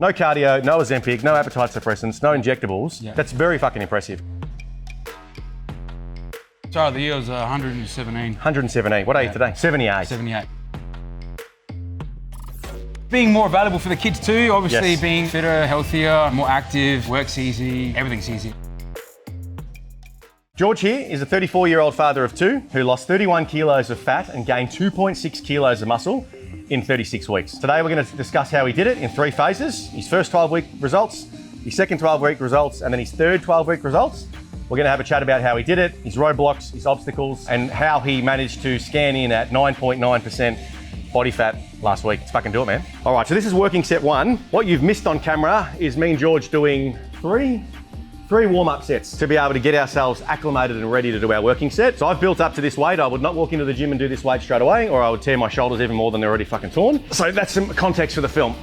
No cardio, no Ozempic, no appetite suppressants, no injectables. Yeah. That's very fucking impressive. Sorry, the year was 117. 117. What are you today? 78. 78. Being more available for the kids too, obviously being fitter, healthier, more active, works easy, everything's easy. George here is a 34-year-old father of two who lost 31 kilos of fat and gained 2.6 kilos of muscle in 36 weeks. Today we're going to discuss how he did it in 3 phases. His first 12-week results, his second 12-week results, and then his third 12-week results. We're going to have a chat about how he did it, his roadblocks, his obstacles, and how he managed to scan in at 9.9% body fat last week. Let's fucking do it, man. All right, so this is working set 1. What you've missed on camera is me and George doing three warm-up sets to be able to get ourselves acclimated and ready to do our working set. So I've built up to this weight. I would not walk into the gym and do this weight straight away, or I would tear my shoulders even more than they're already fucking torn. So that's some context for the film.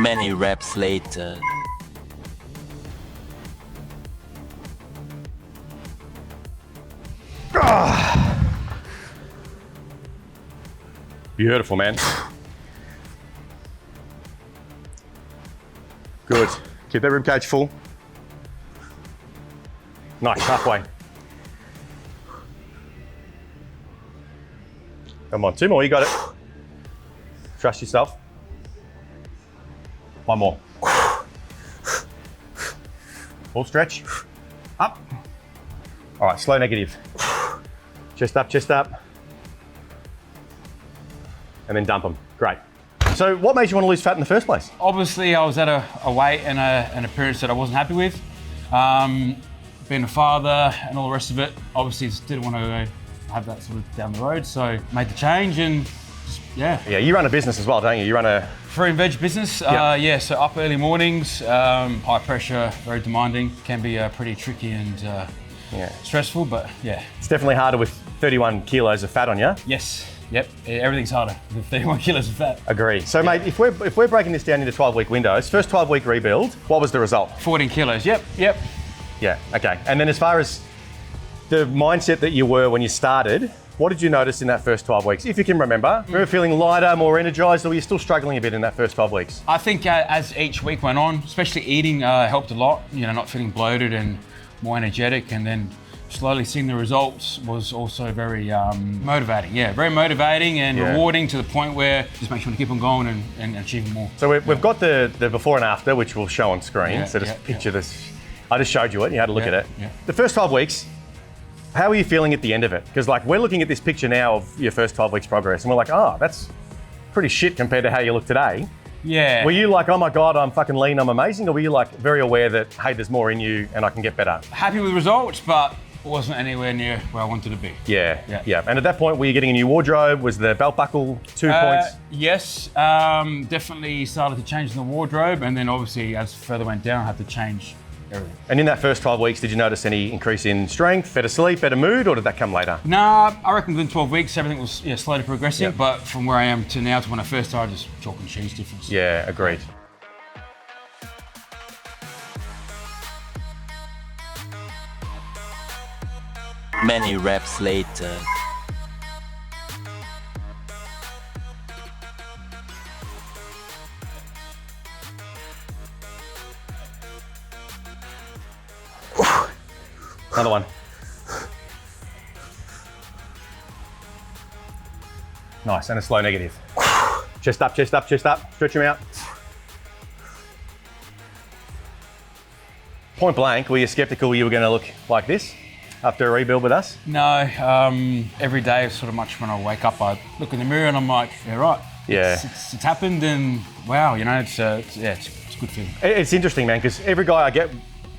Many reps later. Beautiful, man. Good. Keep that ribcage full. Nice, halfway. Come on, 2 more, you got it. Trust yourself. 1 more. Full stretch. Up. All right, slow negative. Chest up, chest up. And then dump them. Great. So what made you want to lose fat in the first place? Obviously, I was at a weight and an appearance that I wasn't happy with. Being a father and all the rest of it, obviously just didn't want to have that sort of down the road. So made the change and just, yeah. Yeah, you run a business as well, don't you? You run a... Fruit and veg business. Yeah, so up early mornings, high pressure, very demanding. Can be pretty tricky and stressful, but yeah. It's definitely harder with 31 kilos of fat on you. Yes. Yep, everything's harder with 31 kilos of fat. Agree. So mate, if we're breaking this down into 12-week windows, first 12-week rebuild, what was the result? 14 kilos, yep. Yeah, okay. And then as far as the mindset that you were when you started, what did you notice in that first 12 weeks? If you can remember, were you feeling lighter, more energized, or were you still struggling a bit in that first 12 weeks? I think as each week went on, especially eating helped a lot, not feeling bloated and more energetic, and then slowly seeing the results was also very motivating. Yeah, very motivating and rewarding to the point where it just makes you want to keep on going and achieving more. So we've got the before and after, which we'll show on screen. So just picture this. I just showed you it, you had a look at it. Yeah. The first 12 weeks, how are you feeling at the end of it? Because like we're looking at this picture now of your first 12 weeks progress and we're like, oh, that's pretty shit compared to how you look today. Yeah. Were you like, oh my God, I'm fucking lean, I'm amazing? Or were you like very aware that, hey, there's more in you and I can get better? Happy with the results, but wasn't anywhere near where I wanted to be. Yeah. And at that point, were you getting a new wardrobe? Was the belt buckle 2 points? Yes, definitely started to change the wardrobe, and then obviously as further went down, I had to change everything. And in that first 12 weeks, did you notice any increase in strength, better sleep, better mood, or did that come later? Nah, I reckon within 12 weeks, everything was slowly progressing, but from where I am to now to when I first started, just chalk and cheese difference. Yeah, agreed. Many reps later. Another one. Nice, and a slow negative. Chest up, chest up, chest up. Stretch them out. Point blank, were you skeptical you were going to look like this after a rebuild with us? No, every day, sort of much when I wake up, I look in the mirror and I'm like, yeah, right. Yeah. It's happened, and wow, it's a good feeling. It's interesting, man, because every guy I get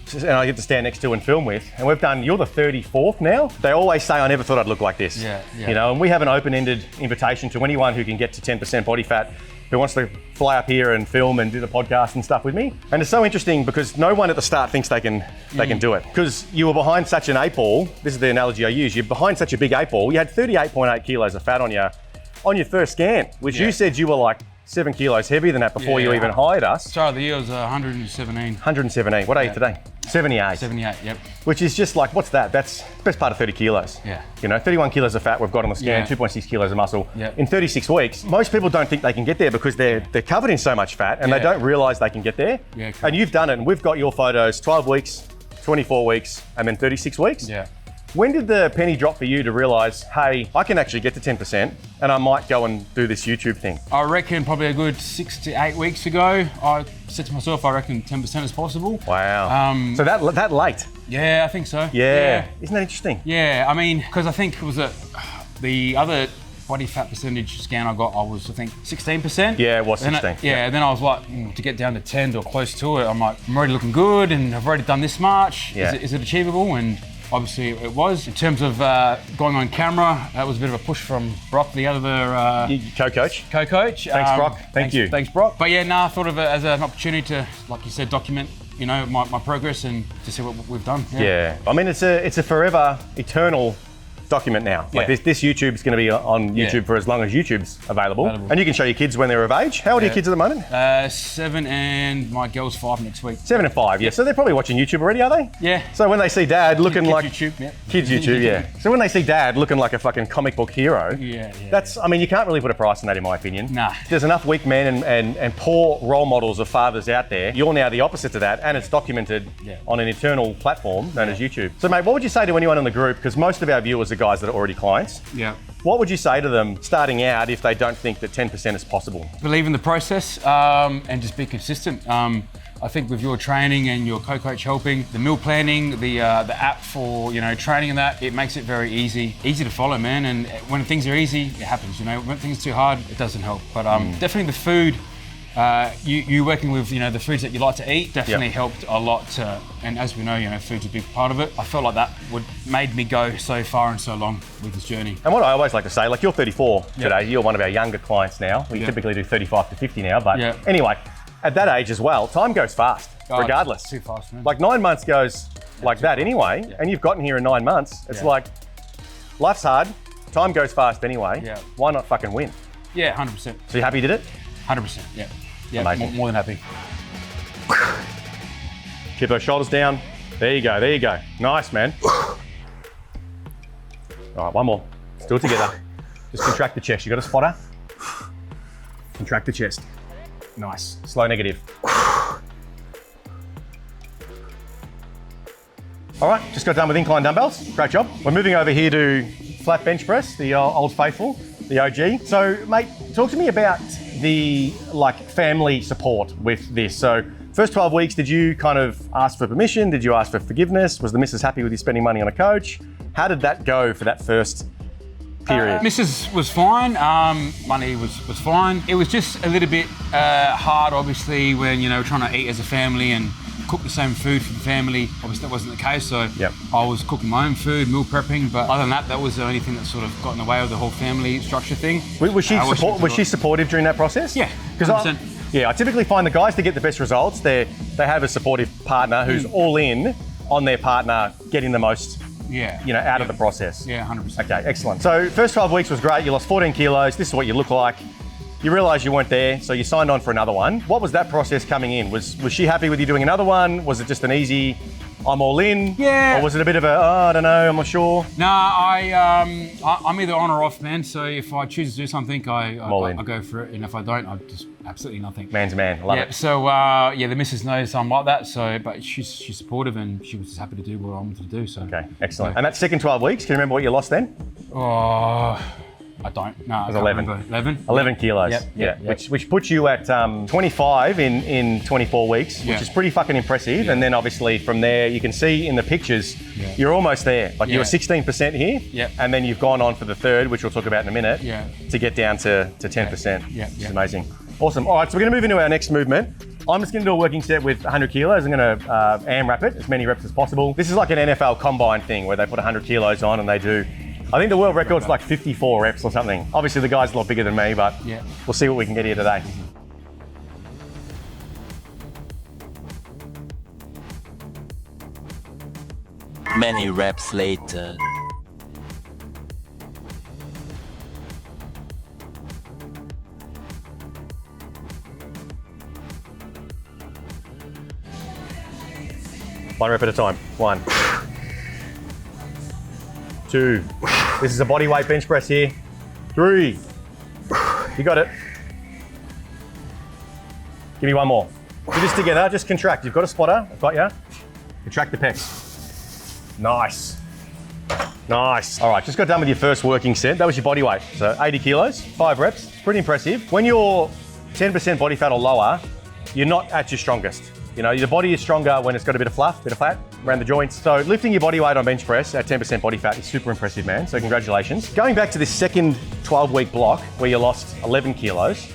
to stand next to and film with, and you're the 34th now. They always say, I never thought I'd look like this. Yeah. And we have an open-ended invitation to anyone who can get to 10% body fat who wants to fly up here and film and do the podcast and stuff with me. And it's so interesting because no one at the start thinks they can do it. Because you were behind such an 8-ball, this is the analogy I use, you're behind such a big 8-ball, you had 38.8 kilos of fat on your first scan, which you said you were like 7 kilos heavier than that before you even hired us. Sorry, the year was 117. 117, what are you today? 78. 78, yep. Which is just like, what's that? That's best part of 30 kilos. Yeah. You know, 31 kilos of fat we've got on the scan, Yeah. 2.6 kilos of muscle. Yeah. In 36 weeks, most people don't think they can get there because they're covered in so much fat and they Yeah. don't realize they can get there. Yeah, correct. And you've done it, and we've got your photos, 12 weeks, 24 weeks, and then 36 weeks. Yeah. When did the penny drop for you to realize, hey, I can actually get to 10% and I might go and do this YouTube thing? I reckon probably a good 6 to 8 weeks ago, I said to myself, I reckon 10% is possible. Wow. So that late? Yeah, I think so. Yeah. Isn't that interesting? Yeah, I mean, because I think it was the other body fat percentage scan I got, I was, I think, 16%. Yeah, it was And 16. and then I was like, to get down to 10 or close to it, I'm like, I'm already looking good and I've already done this much. Yeah. Is it achievable? And obviously it was. In terms of going on camera, that was a bit of a push from Brock, the other Co-coach? co-coach. Thanks, Brock. Thank you. Thanks, Brock. But yeah, I thought of it as an opportunity to, like you said, document, you know, my progress and to see what we've done. Yeah. I mean, it's a forever, eternal document now. Like Yeah. this YouTube's going to be on YouTube Yeah. for as long as YouTube's available. And you can show your kids when they're of age. How old are your kids at the moment? 7 and my girl's 5 next week. 7 and 5, yeah. So they're probably watching YouTube already, are they? Yeah. So when they see Dad looking Kids like YouTube, yeah. kids YouTube, yeah. So when they see Dad looking like a fucking comic book hero, Yeah. that's, I mean, you can't really put a price on that, in my opinion. Nah. There's enough weak men and poor role models of fathers out there. You're now the opposite to that, and it's documented on an eternal platform known as YouTube. So, mate, what would you say to anyone in the group? Because most of our viewers are guys that are already clients. Yeah. What would you say to them starting out if they don't think that 10% is possible? Believe in the process and just be consistent. I think with your training and your co-coach helping, the meal planning, the app for, you know, training and that, it makes it very easy to follow, man. And when things are easy, it happens, you know. When things are too hard, it doesn't help. But definitely the food, you working with, you know, the foods that you like to eat definitely helped a lot. And as we know, you know, food's a big part of it. I felt like that made me go so far and so long with this journey. And what I always like to say, like, you're 34 today, you're one of our younger clients now. We typically do 35 to 50 now, but anyway, at that age as well, time goes fast, regardless. Too fast, man. Like 9 months goes like that anyway, and you've gotten here in 9 months. It's like, life's hard, time goes fast anyway. Yeah. Why not fucking win? Yeah, 100%. So you happy you did it? 100%, yeah. Yeah, Amazing. more than happy. Keep those shoulders down. There you go, there you go. Nice, man. All right, one more. Let's do it together. Just contract the chest. You got a spotter? Contract the chest. Nice. Slow negative. All right, just got done with incline dumbbells. Great job. We're moving over here to flat bench press, the old faithful, the OG. So, mate, talk to me about the family support with this. So, first 12 weeks, did you kind of ask for permission? Did you ask for forgiveness? Was the missus happy with you spending money on a coach? How did that go for that first period? Mrs. was fine. Money was fine. It was just a little bit hard, obviously, when, you know, trying to eat as a family and cook the same food for the family. Obviously, that wasn't the case, so I was cooking my own food, meal prepping. But other than that, that was the only thing that sort of got in the way of the whole family structure thing. Was she supportive during that process? Yeah, 100%. I typically find the guys to get the best results, they have a supportive partner who's all in on their partner getting the most out of the process. Yeah, 100%. Okay, excellent. So first 12 weeks was great. You lost 14 kilos. This is what you look like. You realised you weren't there, so you signed on for another one. What was that process coming in? Was she happy with you doing another one? Was it just an easy, I'm all in? Yeah. Or was it a bit of a, I don't know, I'm not sure? No, I'm either on or off, man. So if I choose to do something, I go for it. And if I don't, I just absolutely nothing. Man's man, love it. So, the missus knows I'm like that. So, but she's supportive and she was just happy to do what I wanted to do. So. Okay, excellent. And that second 12 weeks, can you remember what you lost then? Oh, I don't. No, it was 11. 11 kilos. Yep. Which puts you at 25 in 24 weeks, which is pretty fucking impressive. Yeah. And then obviously from there, you can see in the pictures, you're almost there. Like you were 16% here, and then you've gone on for the third, which we'll talk about in a minute, to get down to 10%. It's amazing. Awesome. All right, so we're going to move into our next movement. I'm just going to do a working set with 100 kilos. I'm going to AMRAP it, as many reps as possible. This is like an NFL combine thing where they put 100 kilos on and they do, I think the world record's like 54 reps or something. Obviously the guy's a lot bigger than me, but we'll see what we can get here today. Many reps later. 1 rep at a time. 1, 2. This is a body weight bench press here. 3. You got it. Give me 1 more. Do this together, just contract. You've got a spotter, I've got you. Contract the pecs. Nice. Nice. All right, just got done with your first working set. That was your body weight. So 80 kilos, 5 reps. It's pretty impressive. When you're 10% body fat or lower, you're not at your strongest. You know, your body is stronger when it's got a bit of fluff, bit of fat around the joints. So lifting your body weight on bench press at 10% body fat is super impressive, man. So congratulations. Going back to this second 12-week block where you lost 11 kilos,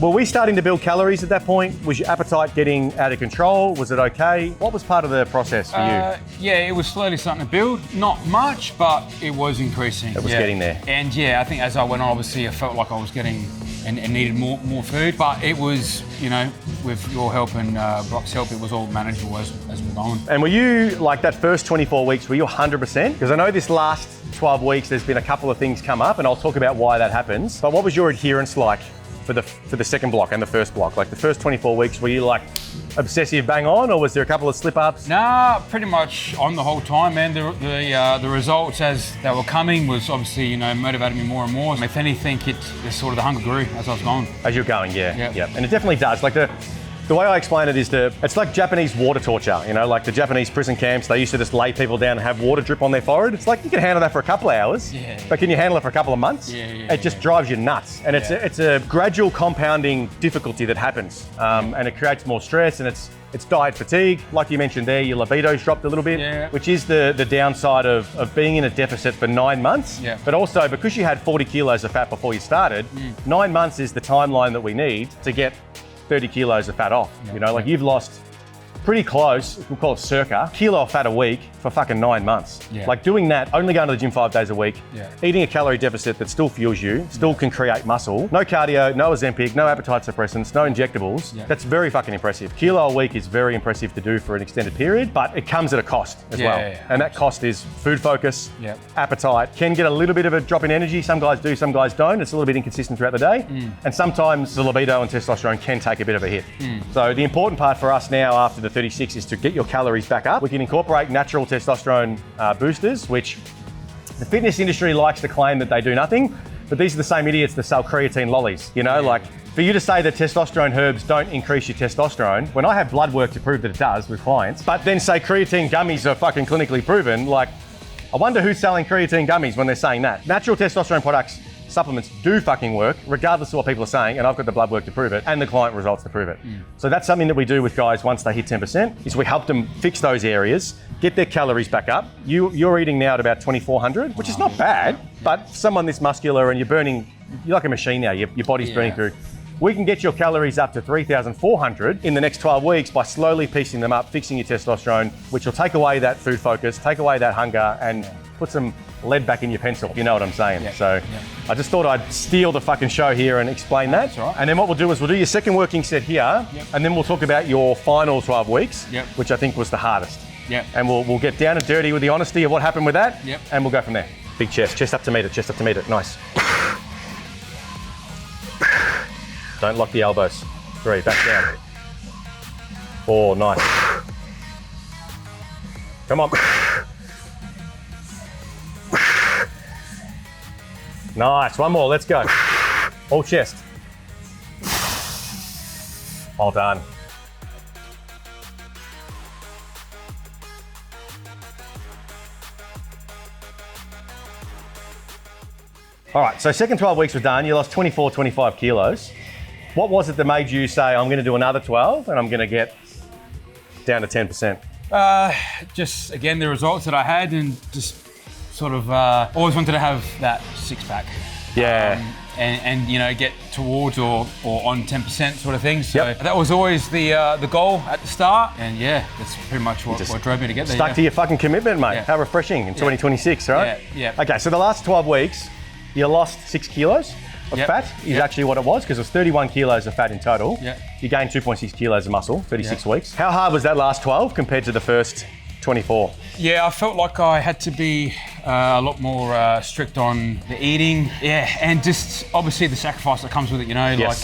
were we starting to build calories at that point? Was your appetite getting out of control? Was it okay? What was part of the process for you? Yeah, it was slowly starting to build. Not much, but it was increasing. It was getting there. And yeah, I think as I went on, obviously I felt like I was getting and needed more food. But it was, you know, with your help and Brock's help, it was all manageable as we're going. And were you, like that first 24 weeks, were you 100%? Because I know this last 12 weeks, there's been a couple of things come up and I'll talk about why that happens. But what was your adherence like for the second block and the first block? Like the first 24 weeks, were you like obsessive bang on, or was there a couple of slip ups? Nah, pretty much on the whole time, man. The results as they were coming was obviously, you know, motivated me more and more. If anything, it sort of the hunger grew as I was going. As you're going, yeah. And it definitely does. Like the way I explain it is it's like Japanese water torture, you know, like the Japanese prison camps, they used to just lay people down and have water drip on their forehead. It's like you can handle that for a couple of hours, but can you handle it for a couple of months? It just drives you nuts. And it's a gradual compounding difficulty that happens, and it creates more stress, and it's diet fatigue. Like you mentioned there, your libido's dropped a little bit, which is the downside of being in a deficit for 9 months. But also because you had 40 kilos of fat before you started, 9 months is the timeline that we need to get 30 kilos of fat off. You know, like you've lost pretty close, we'll call it circa, kilo of fat a week for fucking 9 months. Like doing that, only going to the gym 5 days a week, eating a calorie deficit that still fuels you, still can create muscle, no cardio, no Ozempic, no appetite suppressants, no injectables. That's very fucking impressive. Kilo a week is very impressive to do for an extended period, but it comes at a cost as well. And that cost is food focus, appetite, can get a little bit of a drop in energy. Some guys do, some guys don't. It's a little bit inconsistent throughout the day. And sometimes the libido and testosterone can take a bit of a hit. So the important part for us now after the 36 is to get your calories back up. We can incorporate natural testosterone boosters, which the fitness industry likes to claim that they do nothing, but these are the same idiots that sell creatine lollies. You know, like for you to say that testosterone herbs don't increase your testosterone, when I have blood work to prove that it does with clients, but then say creatine gummies are fucking clinically proven, like I wonder who's selling creatine gummies when they're saying that. Natural testosterone products, supplements do fucking work, regardless of what people are saying, and I've got the blood work to prove it and the client results to prove it. So that's something that we do with guys once they hit 10%, is we help them fix those areas, get their calories back up. You're eating now at about 2,400, which is not bad, but someone this muscular and you're like a machine now, your body's burning through. We can get your calories up to 3,400 in the next 12 weeks by slowly piecing them up, fixing your testosterone, which will take away that food focus, take away that hunger, and put some lead back in your pencil. You know what I'm saying? I just thought I'd steal the fucking show here and explain that. That's right. And then what we'll do is we'll do your second working set here, and then we'll talk about your final 12 weeks, which I think was the hardest. And we'll get down and dirty with the honesty of what happened with that, and we'll go from there. Big chest up to meet it, chest up to meet it. Nice. Don't lock the elbows. 3, back down. 4, nice. Come on. Nice, 1 more, let's go. All chest. Well done. All right, so second 12 weeks was done. You lost 24, 25 kilos. What was it that made you say, I'm gonna do another 12 and I'm gonna get down to 10%? Just, again, the results that I had and just sort of always wanted to have that 6-pack. And you know, get towards or on 10% sort of thing. So that was always the goal at the start. And yeah, that's pretty much what drove me to get there. Stuck to your fucking commitment, mate. How refreshing in 2026, right? Okay, so the last 12 weeks, you lost 6 kilos of fat is actually what it was, because it was 31 kilos of fat in total. You gained 2.6 kilos of muscle, 36 weeks. How hard was that last 12 compared to the first 24? Yeah, I felt like I had to be a lot more strict on the eating. And just obviously the sacrifice that comes with it, you know, like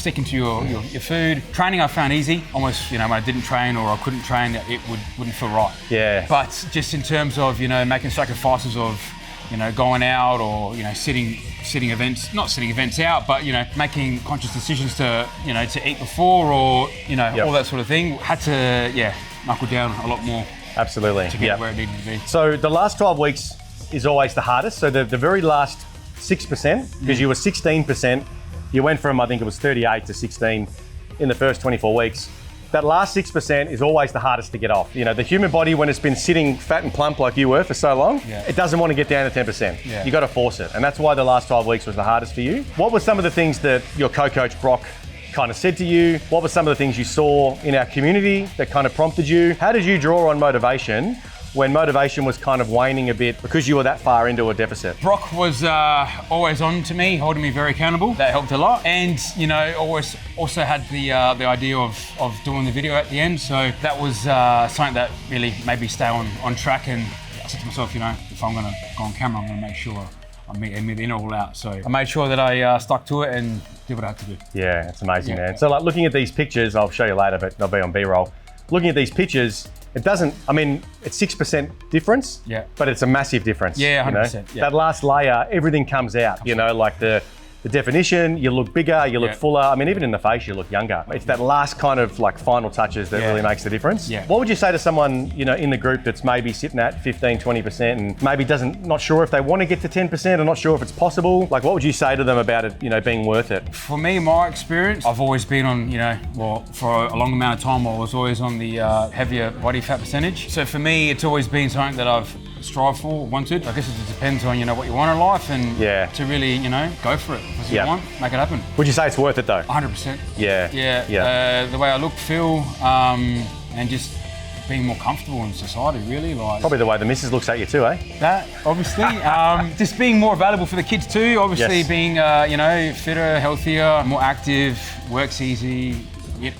sticking to your food. Training I found easy. Almost, when I didn't train or I couldn't train, it wouldn't feel right. Yeah. But just in terms of, making sacrifices of, going out or, sitting not sitting events out, but, making conscious decisions to, to eat before or, all that sort of thing. Had to, knuckle down a lot more. Absolutely. To get where it needed to be. So the last 12 weeks is always the hardest. So the very last 6%, because you were 16%, you went from, I think it was 38 to 16 in the first 24 weeks. That last 6% is always the hardest to get off. The human body, when it's been sitting fat and plump like you were for so long, it doesn't want to get down to 10%. Yeah. You got to force it. And that's why the last 12 weeks was the hardest for you. What were some of the things that your co-coach Brock kind of said to you? What were some of the things you saw in our community that kind of prompted you? How did you draw on motivation when motivation was kind of waning a bit because you were that far into a deficit? Brock was always on to me, holding me very accountable. That helped a lot. And, always also had the idea of doing the video at the end. So that was something that really made me stay on track. And I said to myself, if I'm going to go on camera, I'm going to make sure I meet it all out. So I made sure that I stuck to it and did what I had to do. Yeah, it's amazing, man. So looking at these pictures, I'll show you later, but they'll be on B-roll. Looking at these pictures, it's 6% difference, but it's a massive difference. Yeah, 100%. That last layer, everything comes out, Absolutely. Like the definition, you look bigger, you look fuller. Even in the face, you look younger. It's that last kind of final touches that really makes the difference. Yeah. What would you say to someone, in the group that's maybe sitting at 15, 20% and maybe not sure if they want to get to 10% or not sure if it's possible? What would you say to them about it, being worth it? For me, my experience, I've always been on, for a long amount of time, I was always on the heavier body fat percentage. So for me, it's always been something that I've strived for, wanted. I guess it just depends on, what you want in life and to really, go for it. If you want, make it happen. Would you say it's worth it though? 100%. Yeah. The way I look, feel, and just being more comfortable in society, really. Probably the way the missus looks at you too, eh? That, obviously. Just being more available for the kids too. Obviously being, fitter, healthier, more active, works easy,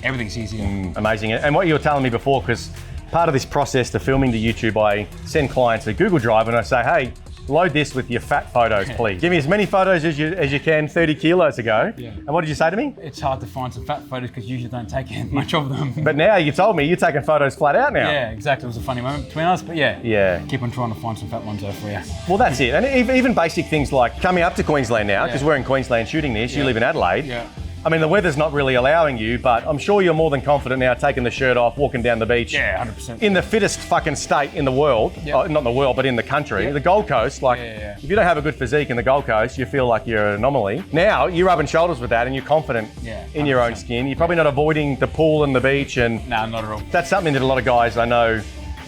everything's easier. Amazing. And what you were telling me before, because part of this process to filming to YouTube, I send clients a Google Drive and I say, hey, load this with your fat photos, please. Give me as many photos as you can 30 kilos ago. Yeah. And what did you say to me? It's hard to find some fat photos because you usually don't take much of them. But now you told me you're taking photos flat out now. Yeah, exactly. It was a funny moment between us, but keep on trying to find some fat ones though for you. Well, that's it. And even basic things like coming up to Queensland now, because we're in Queensland shooting this, you live in Adelaide. Yeah. The weather's not really allowing you, but I'm sure you're more than confident now taking the shirt off, walking down the beach. Yeah, 100%. In the fittest fucking state in the world, not in the world, but in the country, the Gold Coast. If you don't have a good physique in the Gold Coast, you feel like you're an anomaly. Now, you're rubbing shoulders with that and you're confident in your own skin. You're probably not avoiding the pool and the beach. No, not at all. That's something that a lot of guys I know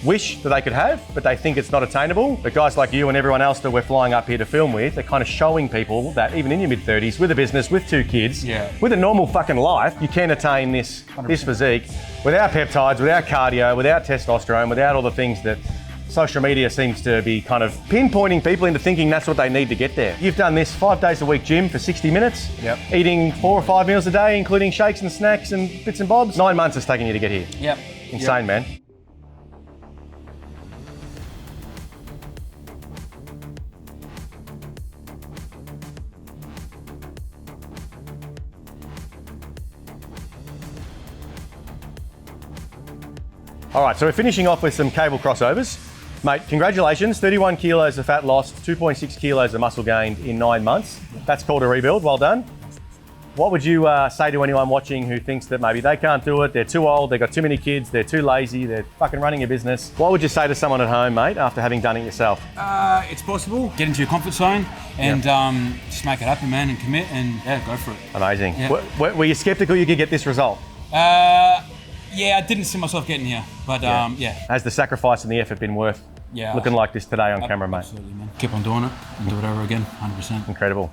wish that they could have, but they think it's not attainable. But guys like you and everyone else that we're flying up here to film with, they're kind of showing people that even in your mid-30s, with a business, with 2 kids, with a normal fucking life, you can attain this physique without peptides, without cardio, without testosterone, without all the things that social media seems to be kind of pinpointing people into thinking that's what they need to get there. You've done this 5 days a week gym for 60 minutes, eating 4 or 5 meals a day, including shakes and snacks and bits and bobs. 9 months it's taken you to get here. Insane, man. All right, so we're finishing off with some cable crossovers. Mate, congratulations, 31 kilos of fat lost, 2.6 kilos of muscle gained in 9 months. That's called a rebuild, well done. What would you say to anyone watching who thinks that maybe they can't do it, they're too old, they've got too many kids, they're too lazy, they're fucking running a business? What would you say to someone at home, mate, after having done it yourself? It's possible. Get into your comfort zone and just make it happen, man, and commit and go for it. Amazing. Were you skeptical you could get this result? Yeah, I didn't see myself getting here, but Has the sacrifice and the effort been worth looking like this today on camera, mate? Absolutely, man. Keep on doing it and do it over again, 100%. Incredible.